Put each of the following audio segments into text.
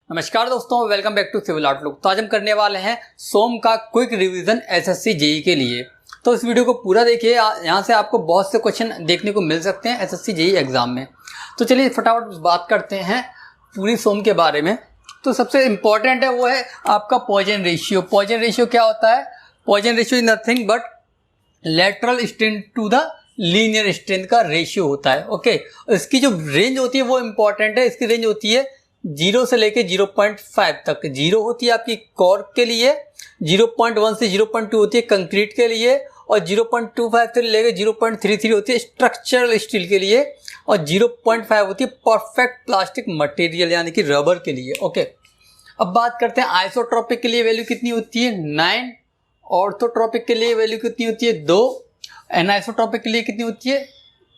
नमस्कार दोस्तों, welcome back to civil outlook. तो आज हम करने वाले हैं सोम का क्विक रिवीजन एसएससी जेई के लिए। तो इस वीडियो को पूरा देखिए, यहाँ से आपको बहुत से क्वेश्चन देखने को मिल सकते हैं एसएससी जेई एग्जाम में। तो चलिए फटाफट बात करते हैं पूरी सोम के बारे में। तो सबसे इम्पॉर्टेंट है वो है आपका पॉइजन रेशियो। पॉइजन रेशियो क्या होता है? Poisson ratio is nothing but lateral strength to the linear strength का रेशियो होता है। ओके, इसकी जो रेंज होती है वो इम्पॉर्टेंट है। इसकी रेंज होती है 0 से लेके 0.5 तक। 0 होती है आपकी कॉर्क के लिए, 0.1 से 0.2 होती है कंक्रीट के लिए, और 0.25 से लेके 0.33 होती है स्ट्रक्चरल स्टील के लिए, और 0.5 होती है परफेक्ट प्लास्टिक मटेरियल यानी कि रबर के लिए। ओके, अब बात करते हैं आइसोट्रोपिक के लिए वैल्यू कितनी होती है 9, ऑर्थोट्रोपिक के लिए वैल्यू कितनी होती है 2, एनाइसोट्रोपिक के लिए कितनी होती है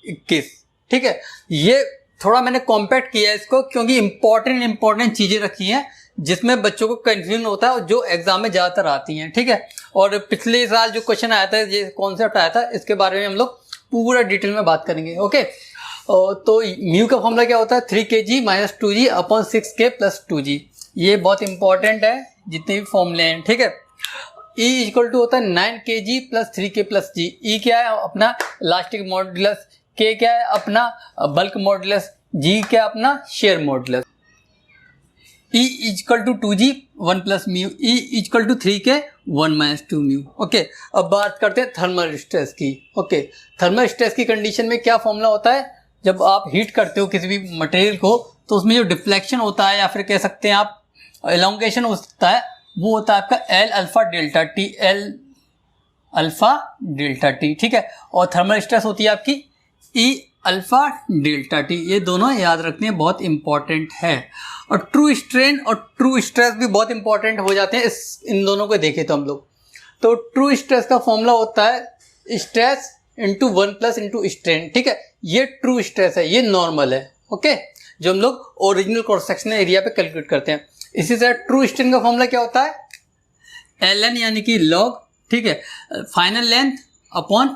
21। ठीक है, ये थोड़ा मैंने कॉम्पैक्ट किया है इसको क्योंकि इंपॉर्टेंट चीजें रखी हैं जिसमें बच्चों को कंफ्यूजन होता है और जो एग्जाम में ज्यादातर आती हैं। ठीक है, और पिछले साल जो क्वेश्चन आया था, ये कॉन्सेप्ट आया था, इसके बारे में हम लोग पूरा डिटेल में बात करेंगे। ओके, तो म्यू का फॉर्मूला क्या होता है 3 kg - 2g upon 6k + 2g। ये बहुत इंपॉर्टेंट है जितने भी फॉर्मूले हैं। ठीक है, E = होता है 9 kg + 3k + g। E क्या है अपना इलास्टिक मॉडुलस, K क्या है अपना बल्क मॉडुलस, G क्या अपना share modulus. E = 2g 1 + μ, E = 3k 1 - 2 μ। Okay, अब बात करते हैं थर्मल स्ट्रेस की। ओके, थर्मल स्ट्रेस की कंडीशन में क्या फॉर्मूला होता है? जब आप हीट करते हो किसी भी मटेरियल को तो उसमें जो डिफ्लेक्शन होता है या फिर कह सकते हैं आप एलोंगेशन होता है, वो होता है आपका L-α-ΔT, L-α-ΔT। ठीक है, और थर्मल स्ट्रेस होती है आपकी E-α-ΔT। ये दोनों याद रखने बहुत इंपॉर्टेंट है। और ट्रू स्ट्रेन और ट्रू स्ट्रेस भी बहुत इंपॉर्टेंट हो जाते हैं इन दोनों को देखें तो हम लोग। तो ट्रू स्ट्रेस का फॉर्मूला होता है स्ट्रेस इंटू 1 + इंटू स्ट्रेन। ठीक है, ये ट्रू स्ट्रेस है, ये नॉर्मल है। ओके, जो हम लोग ओरिजिनल क्रॉस सेक्शनल एरिया पे कैलकुलेट करते हैं। इसी तरह ट्रू स्ट्रेन का फॉर्मूला क्या होता है ln यानी कि लॉग, ठीक है, final length upon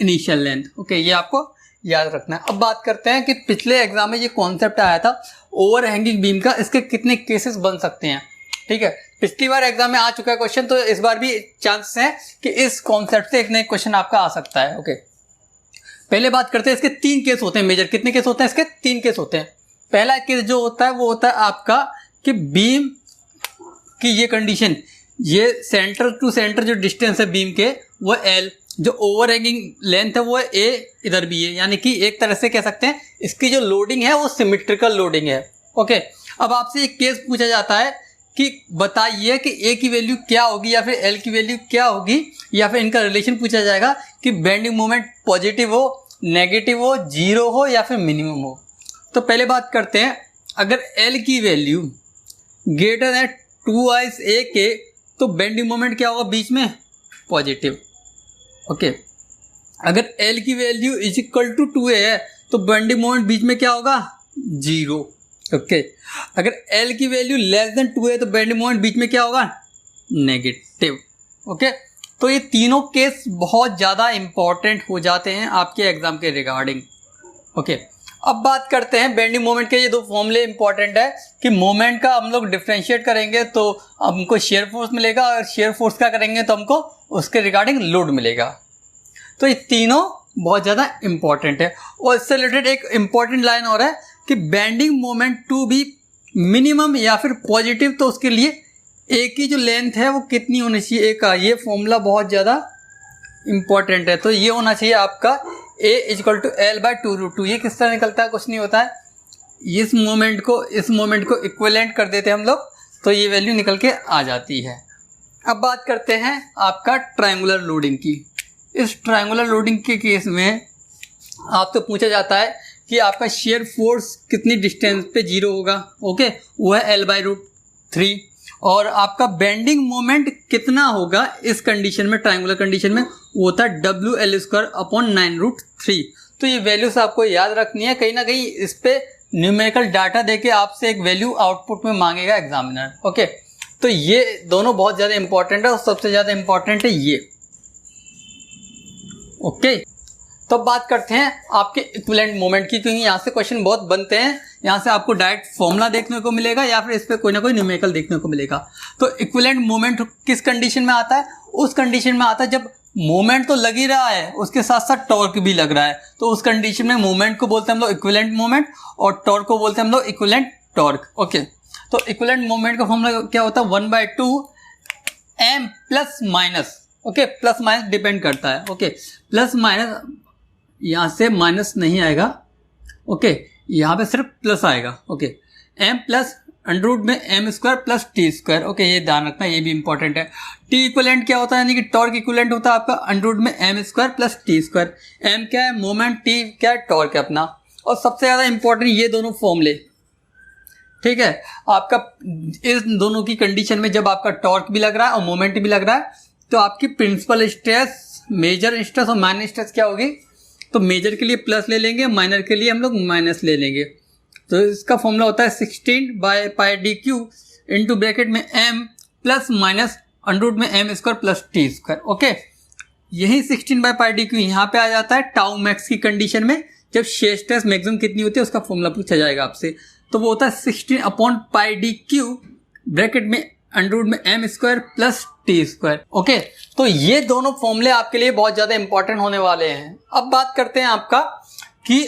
initial length. Okay, ये आपको याद रखना है। अब बात करते हैं कि पिछले एग्जाम में ये कॉन्सेप्ट आया था ओवर हैंगिंग बीम का, इसके कितने केसेस बन सकते हैं। ठीक है, पिछली बार एग्जाम में आ चुका है क्वेश्चन, तो इस बार भी चांसेस हैं कि इस कॉन्सेप्ट से एक नया क्वेश्चन आपका आ सकता है। ओके, पहले बात करते हैं इसके 3 केस होते हैं मेजर। कितने केस होते हैं इसके? 3 केस होते हैं। पहला केस जो होता है वो होता है आपका कि बीम की ये कंडीशन, ये सेंटर टू सेंटर जो डिस्टेंस है बीम के वो L, जो ओवर हैंगिंग लेंथ है वो है A, इधर भी है, यानी कि एक तरह से कह सकते हैं इसकी जो लोडिंग है वो सिमेट्रिकल लोडिंग है। ओके, अब आपसे एक केस पूछा जाता है कि बताइए कि A की वैल्यू क्या होगी या फिर L की वैल्यू क्या होगी, या फिर इनका रिलेशन पूछा जाएगा कि बेंडिंग मोमेंट पॉजिटिव हो, नेगेटिव हो, 0 हो या फिर मिनिमम हो। तो पहले बात करते हैं, अगर L की वैल्यू ग्रेटर देन 2 A के तो बेंडिंग मोमेंट क्या होगा बीच में? पॉजिटिव। ओके, अगर L की वैल्यू = 2A है तो बेंडिंग मोमेंट बीच में क्या होगा? 0। ओके, अगर L की वैल्यू < 2A है तो बेंडिंग मोमेंट बीच में क्या होगा? नेगेटिव। ओके, तो ये तीनों केस बहुत ज़्यादा इंपॉर्टेंट हो जाते हैं आपके एग्जाम के रिगार्डिंग। ओके, अब बात करते हैं बेंडिंग मोमेंट के। ये 2 फॉर्मूले इंपॉर्टेंट है कि मोमेंट का हम लोग डिफरेंशिएट करेंगे तो हमको शेयर फोर्स मिलेगा, और शेयर फोर्स का करेंगे तो हमको उसके रिगार्डिंग लोड मिलेगा। तो ये तीनों बहुत ज़्यादा इंपॉर्टेंट है। और इससे रिलेटेड एक इंपॉर्टेंट लाइन और है कि bending moment to be minimum या फिर पॉजिटिव तो उसके लिए ए की जो लेंथ है वो कितनी होनी चाहिए, ए का। ये फॉर्मूला बहुत ज़्यादा इंपॉर्टेंट है। तो ये होना चाहिए आपका A = L/2√2। ये किस तरह निकलता है? कुछ नहीं होता है, इस मोमेंट को इक्विवेलेंट कर देते हैं हम लोग, तो ये वैल्यू निकल के आ जाती है। अब बात करते हैं आपका ट्रायंगुलर लोडिंग की। इस ट्रायंगुलर लोडिंग के केस में आपसे पूछा जाता है कि आपका शेयर फोर्स कितनी डिस्टेंस पे 0 होगा। ओके, वो है L/√3, और आपका बेंडिंग मोमेंट कितना होगा इस कंडीशन में, ट्रायंगुलर कंडीशन में, वो होता है WL² अपॉन 9√3। तो ये वैल्यूज आपको याद रखनी है। कहीं ना कहीं इस पे न्यूमेरिकल डाटा देके आपसे एक वैल्यू आउटपुट में मांगेगा एग्जामिनर। ओके, तो ये दोनों बहुत ज़्यादा इंपॉर्टेंट है, और सबसे ज़्यादा इंपॉर्टेंट है ये। ओके, तो बात करते हैं आपके इक्विवेलेंट मोमेंट की, क्योंकि यहाँ से क्वेश्चन बहुत बनते हैं यहाँ से आपको डायरेक्ट फॉर्मूला देखने को मिलेगा या फिर इस पर कोई ना कोई न्यूमेरिकल देखने को मिलेगा। तो इक्विवेलेंट मोमेंट किस कंडीशन में आता है? उस कंडीशन में आता है जब मोमेंट तो लग ही रहा है, उसके साथ साथ टॉर्क भी लग रहा है। तो उस कंडीशन में मोमेंट को बोलते हैं हम लोग इक्विवेलेंट मोमेंट और टॉर्क को बोलते हैं हम लोग इक्विवेलेंट टॉर्क। ओके, तो इक्विवेलेंट मोमेंट का फॉर्मूला क्या होता है? 1/2 m plus minus. Okay, plus minus depend करता है। ओके, प्लस माइनस, यहाँ से माइनस नहीं आएगा। ओके, यहाँ पे सिर्फ प्लस आएगा। Okay, m plus under root में m square plus t square. Okay, ये ध्यान रखना, ये भी इंपॉर्टेंट है। टी इक्विवेलेंट क्या होता है? यानी कि टॉर्क इक्विवेलेंट होता है आपका अंडर रूट में m square plus t square. m क्या है? मोमेंट, t क्या है? टॉर्क है अपना। और सबसे ज़्यादा इंपॉर्टेंट ये दोनों फॉर्मूले, ठीक है, आपका इस दोनों की कंडीशन में जब आपका टॉर्क भी लग रहा है और मोमेंट भी लग रहा है तो आपकी प्रिंसिपल स्ट्रेस, मेजर स्ट्रेस और माइनर स्ट्रेस क्या होगी? तो मेजर के लिए प्लस ले लेंगे, माइनर के लिए हम लोग माइनस ले लेंगे। तो इसका फॉर्मूला होता है 16/πdq इंटू ब्रैकेट में m plus minus under root में m square plus t square. Okay, यही 16/πdq यहाँ पे आ जाता है टाउ मैक्स की कंडीशन में, जब शेयर स्ट्रेस मैक्सिमम कितनी होती है उसका फॉर्मूला पूछा जाएगा आपसे। तो वो होता है 16/πdq ब्रैकेट में अंडर रूट में m square plus t square. Okay, तो ये दोनों फॉर्मूले आपके लिए बहुत ज़्यादा इंपॉर्टेंट होने वाले हैं। अब बात करते हैं आपका कि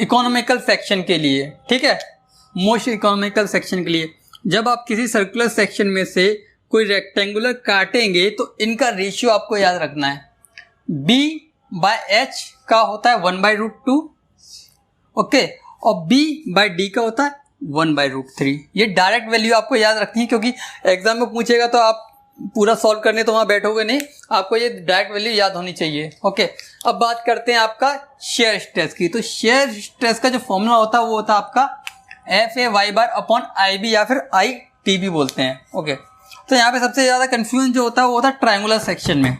इकोनॉमिकल सेक्शन के लिए, ठीक है, मोस्ट इकोनॉमिकल सेक्शन के लिए जब आप किसी सर्कुलर सेक्शन में से कोई रेक्टेंगुलर काटेंगे तो इनका रेशियो आपको याद रखना है। b/h का होता है 1/√2। ओके, और b/d का होता है 1/√3। ये डायरेक्ट वैल्यू आपको याद रखनी है, क्योंकि एग्जाम में पूछेगा तो आप पूरा सॉल्व करने तो वहाँ बैठोगे नहीं, आपको ये डायरेक्ट वैल्यू याद होनी चाहिए। ओके, अब बात करते हैं आपका शेयर स्ट्रेस की। तो शेयर स्ट्रेस का जो फॉर्मूला होता है वो होता है आपका FA/Y/IB या फिर ITB बोलते हैं। ओके, तो यहाँ पे सबसे ज़्यादा कन्फ्यूजन जो होता है वो होता है ट्रायंगुलर सेक्शन में।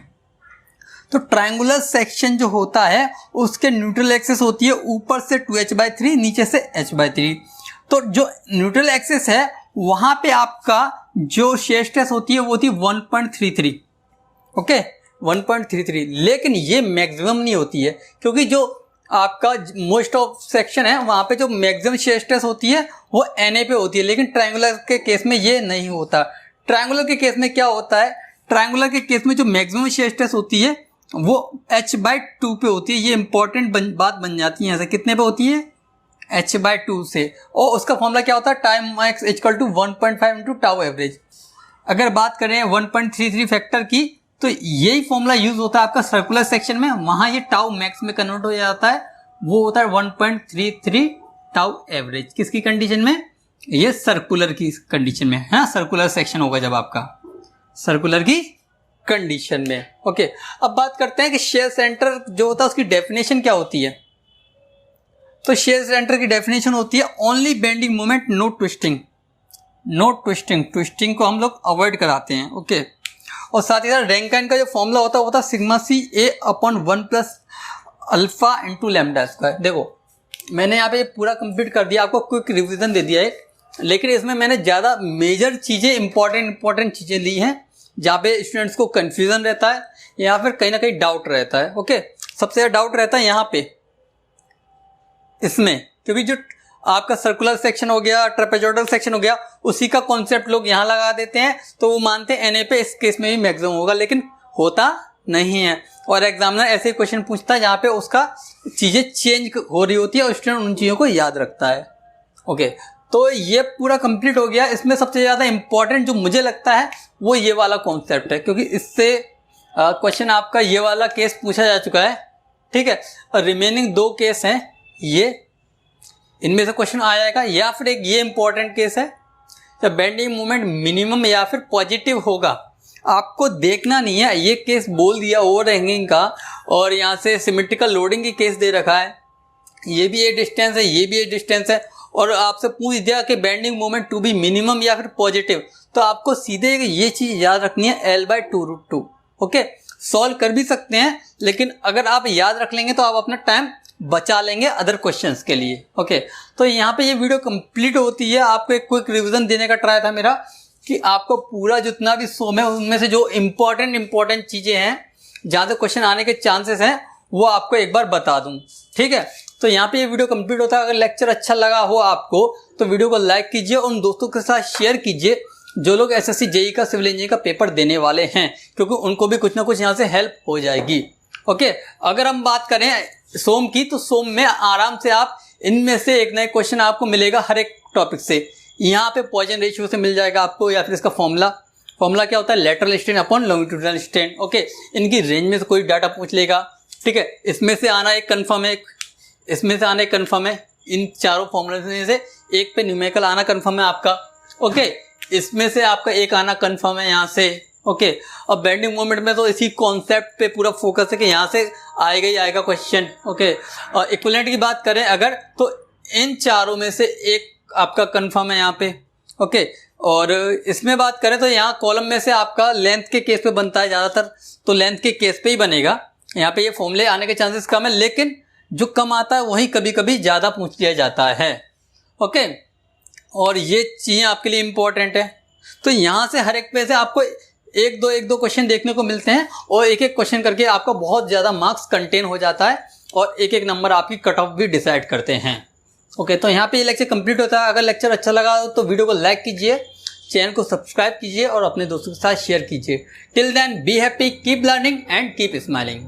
तो ट्रायंगुलर सेक्शन जो होता है उसके न्यूट्रल एक्सिस होती है ऊपर से 2h/3, नीचे से h/3। तो जो न्यूट्रल एक्सिस है वहाँ पे आपका जो शेयर स्ट्रेस होती है वो होती है 1.33। ओके, 1.33, लेकिन ये मैक्सिमम नहीं होती है, क्योंकि जो आपका मोस्ट ऑफ सेक्शन है वहाँ पे जो मैक्सिमम शेयर स्ट्रेस होती है वो Na पे होती है, लेकिन ट्रायंगुलर के केस में ये नहीं होता। ट्रायंगुलर के केस में क्या होता है? ट्रायंगुलर के केस में जो मैक्सिमम शेयर स्ट्रेस होती है वो h/2 पे होती है। ये इंपॉर्टेंट बात बन जाती है यहाँ से। कितने पे होती है? h/2 से। और उसका फॉर्मूला क्या होता है? Time max equal to 1.5 into tau average. अगर बात करें 1.33 फैक्टर की तो यही फॉर्मूला यूज होता है आपका सर्कुलर सेक्शन में, वहाँ ये टाउ मैक्स में कन्वर्ट हो जाता है, वो होता है 1.33 टाउ एवरेज। किसकी कंडीशन में? ये सर्कुलर की कंडीशन में। हाँ, सर्कुलर सेक्शन होगा जब आपका सर्कुलर की कंडीशन में। ओके, अब बात करते हैं कि शेयर सेंटर जो होता है उसकी डेफिनेशन क्या होती है। तो शेयर सेंटर की डेफिनेशन होती है only bending moment, no twisting. No twisting, twisting को हम लोग अवॉइड कराते हैं। ओके, और साथ ही साथ रैंकाइन का जो फॉर्मूला होता है वो होता है sigma c A/1 plus alpha into lambda square. देखो मैंने यहाँ पे पूरा कंप्लीट कर दिया, आपको क्विक रिवीजन दे दिया है, लेकिन इसमें मैंने ज़्यादा मेजर चीज़ें इंपॉर्टेंट चीज़ें ली हैं जहाँ पे स्टूडेंट्स को कन्फ्यूज़न रहता है या फिर कहीं ना कहीं डाउट रहता है। ओके, सबसे ज़्यादा डाउट रहता है यहाँ पे इसमें, क्योंकि जो आपका सर्कुलर सेक्शन हो गया, ट्रेपेजोइडल सेक्शन हो गया, उसी का कॉन्सेप्ट लोग यहाँ लगा देते हैं, तो वो मानते हैं Na पे इस केस में भी मैक्सिमम होगा, लेकिन होता नहीं है। और एग्जामिनर ऐसे क्वेश्चन पूछता है जहाँ पे उसका चीज़ें चेंज हो रही होती है और स्टूडेंट उन चीज़ों को याद रखता है। ओके, तो ये पूरा कंप्लीट हो गया। इसमें सबसे ज़्यादा इंपॉर्टेंट जो मुझे लगता है वो ये वाला कॉन्सेप्ट है, क्योंकि इससे क्वेश्चन आपका ये वाला केस पूछा जा चुका है, ठीक है। और रिमेनिंग 2 केस हैं, ये इनमें से क्वेश्चन आ जाएगा, या फिर एक ये इंपॉर्टेंट केस है जब बेंडिंग मोमेंट मिनिमम या फिर पॉजिटिव होगा। आपको देखना नहीं है, ये केस बोल दिया ओवर हैंगिंग का, और यहाँ से सिमेट्रिकल लोडिंग की केस दे रखा है, ये भी एक डिस्टेंस है, ये भी एक डिस्टेंस है, और आपसे पूछ दिया कि bending moment to be minimum या फिर पॉजिटिव, तो आपको सीधे ये चीज़ याद रखनी है L/2√2। ओके, सॉल्व कर भी सकते हैं, लेकिन अगर आप याद रख लेंगे तो आप अपना टाइम बचा लेंगे अदर क्वेश्चंस के लिए। ओके, तो यहाँ पे ये वीडियो कंप्लीट होती है। आपको एक क्विक रिवीजन देने का ट्राई था मेरा कि आपको पूरा जितना भी सोम है उनमें से जो इंपॉर्टेंट चीज़ें हैं, जहाँ से क्वेश्चन आने के चांसेस हैं, वो आपको एक बार बता दूँ, ठीक है। तो यहाँ पे ये वीडियो कंप्लीट होता है। अगर लेक्चर अच्छा लगा हो आपको तो वीडियो को लाइक कीजिए और उन दोस्तों के साथ शेयर कीजिए जो लोग एसएससी जेईई का सिविल इंजीनियरिंग का पेपर देने वाले हैं, क्योंकि उनको भी कुछ ना कुछ यहाँ से हेल्प हो जाएगी। ओके, अगर हम बात करें सोम की, तो सोम में आराम से आप इनमें से एक नया क्वेश्चन आपको मिलेगा हर एक टॉपिक से। यहाँ पे पॉइजन रेशियो से मिल जाएगा आपको, या फिर इसका फॉर्मूला क्या होता है, lateral strain upon longitudinal strain. Okay, इनकी रेंज में से कोई डाटा पूछ लेगा, ठीक है, इसमें से आना एक कन्फर्म है, इसमें से आना एक कन्फर्म है, इन चारों फॉर्मूले में से एक पे न्यूमेरिकल आना कन्फर्म है आपका। ओके, इसमें से आपका एक आना कन्फर्म है यहाँ से। ओके, और बेंडिंग मोमेंट में तो इसी कॉन्सेप्ट पे पूरा फोकस है कि यहाँ से आएगा ही आएगा क्वेश्चन। ओके, और इक्विवेलेंट की बात करें अगर, तो इन चारों में से एक आपका कन्फर्म है यहाँ पे। ओके, और इसमें बात करें तो यहाँ कॉलम में से आपका लेंथ के केस पे बनता है ज़्यादातर, तो लेंथ के केस पे ही बनेगा। यहाँ पे ये फॉर्मूले आने के चांसेस कम है, लेकिन जो कम आता है वही कभी कभी ज़्यादा पूछ लिया जाता है। ओके, और ये चीज़ें आपके लिए इम्पोर्टेंट है। तो यहाँ से हर एक पे से आपको एक दो क्वेश्चन देखने को मिलते हैं, और एक एक क्वेश्चन करके आपका बहुत ज़्यादा मार्क्स कंटेन हो जाता है, और एक एक नंबर आपकी कट ऑफ भी डिसाइड करते हैं। ओके, तो यहाँ पे ये लेक्चर कंप्लीट होता है। अगर लेक्चर अच्छा लगा तो वीडियो को लाइक कीजिए, चैनल को सब्सक्राइब कीजिए और अपने दोस्तों के साथ शेयर कीजिए। Till then be happy, keep learning and keep smiling.